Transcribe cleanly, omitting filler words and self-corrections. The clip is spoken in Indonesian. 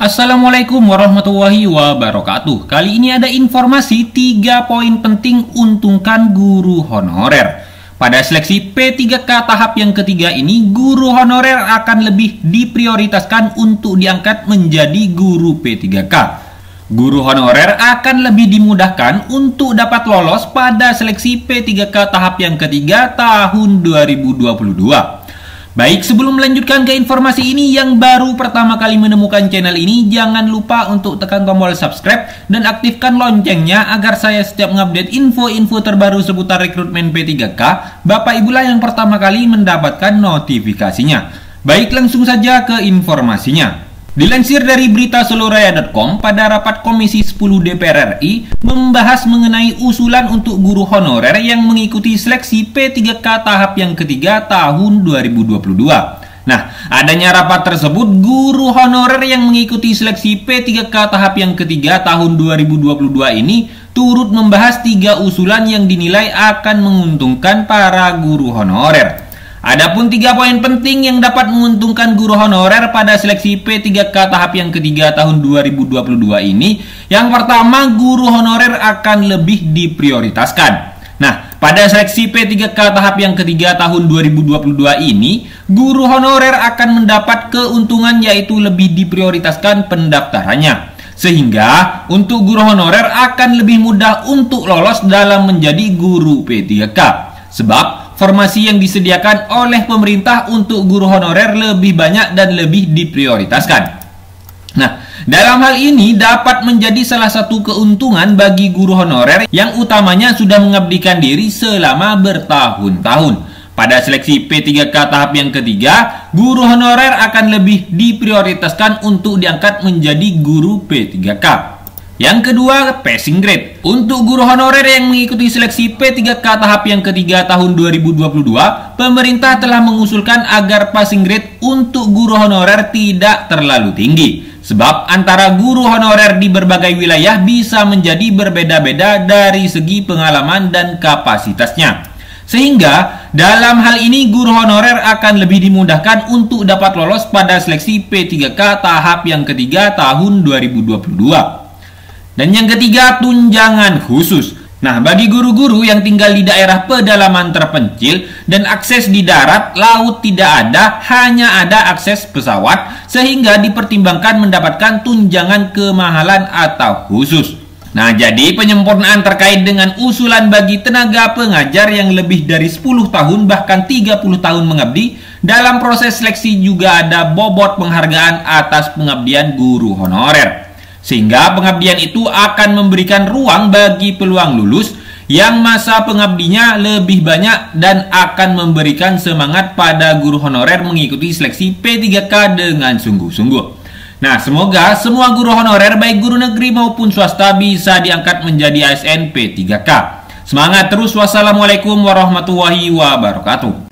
Assalamualaikum warahmatullahi wabarakatuh. Kali ini ada informasi 3 poin penting untungkan guru honorer. Pada seleksi P3K tahap yang ketiga ini, guru honorer akan lebih diprioritaskan untuk diangkat menjadi guru P3K. Guru honorer akan lebih dimudahkan untuk dapat lolos pada seleksi P3K tahap yang ketiga tahun 2022. Baik, sebelum melanjutkan ke informasi ini, yang baru pertama kali menemukan channel ini, jangan lupa untuk tekan tombol subscribe dan aktifkan loncengnya agar saya setiap mengupdate info-info terbaru seputar rekrutmen P3K, Bapak Ibulah yang pertama kali mendapatkan notifikasinya. Baik, langsung saja ke informasinya. Dilansir dari berita seloraya.com, pada rapat Komisi 10 DPR RI membahas mengenai usulan untuk guru honorer yang mengikuti seleksi P3K tahap yang ketiga tahun 2022. Nah, adanya rapat tersebut, guru honorer yang mengikuti seleksi P3K tahap yang ketiga tahun 2022 ini turut membahas 3 usulan yang dinilai akan menguntungkan para guru honorer. Adapun 3 poin penting yang dapat menguntungkan guru honorer pada seleksi P3K tahap yang ketiga tahun 2022 ini. Yang pertama, guru honorer akan lebih diprioritaskan. Nah, pada seleksi P3K tahap yang ketiga tahun 2022 ini, guru honorer akan mendapat keuntungan yaitu lebih diprioritaskan pendaftarannya. Sehingga untuk guru honorer akan lebih mudah untuk lolos dalam menjadi guru P3K. Sebab formasi yang disediakan oleh pemerintah untuk guru honorer lebih banyak dan lebih diprioritaskan. Nah, dalam hal ini dapat menjadi salah satu keuntungan bagi guru honorer yang utamanya sudah mengabdikan diri selama bertahun-tahun. Pada seleksi P3K tahap yang ketiga, guru honorer akan lebih diprioritaskan untuk diangkat menjadi guru P3K. Yang kedua, passing grade. Untuk guru honorer yang mengikuti seleksi P3K tahap yang ketiga tahun 2022, pemerintah telah mengusulkan agar passing grade untuk guru honorer tidak terlalu tinggi. Sebab antara guru honorer di berbagai wilayah bisa menjadi berbeda-beda dari segi pengalaman dan kapasitasnya. Sehingga dalam hal ini guru honorer akan lebih dimudahkan untuk dapat lolos pada seleksi P3K tahap yang ketiga tahun 2022. Dan yang ketiga, tunjangan khusus. Nah, bagi guru-guru yang tinggal di daerah pedalaman terpencil dan akses di darat, laut tidak ada, hanya ada akses pesawat, sehingga dipertimbangkan mendapatkan tunjangan kemahalan atau khusus. Nah, jadi penyempurnaan terkait dengan usulan bagi tenaga pengajar yang lebih dari 10 tahun bahkan 30 tahun mengabdi, dalam proses seleksi juga ada bobot penghargaan atas pengabdian guru honorer. Sehingga pengabdian itu akan memberikan ruang bagi peluang lulus yang masa pengabdinya lebih banyak dan akan memberikan semangat pada guru honorer mengikuti seleksi P3K dengan sungguh-sungguh. Nah, semoga semua guru honorer baik guru negeri maupun swasta bisa diangkat menjadi ASN P3K. Semangat terus. Wassalamualaikum warahmatullahi wabarakatuh.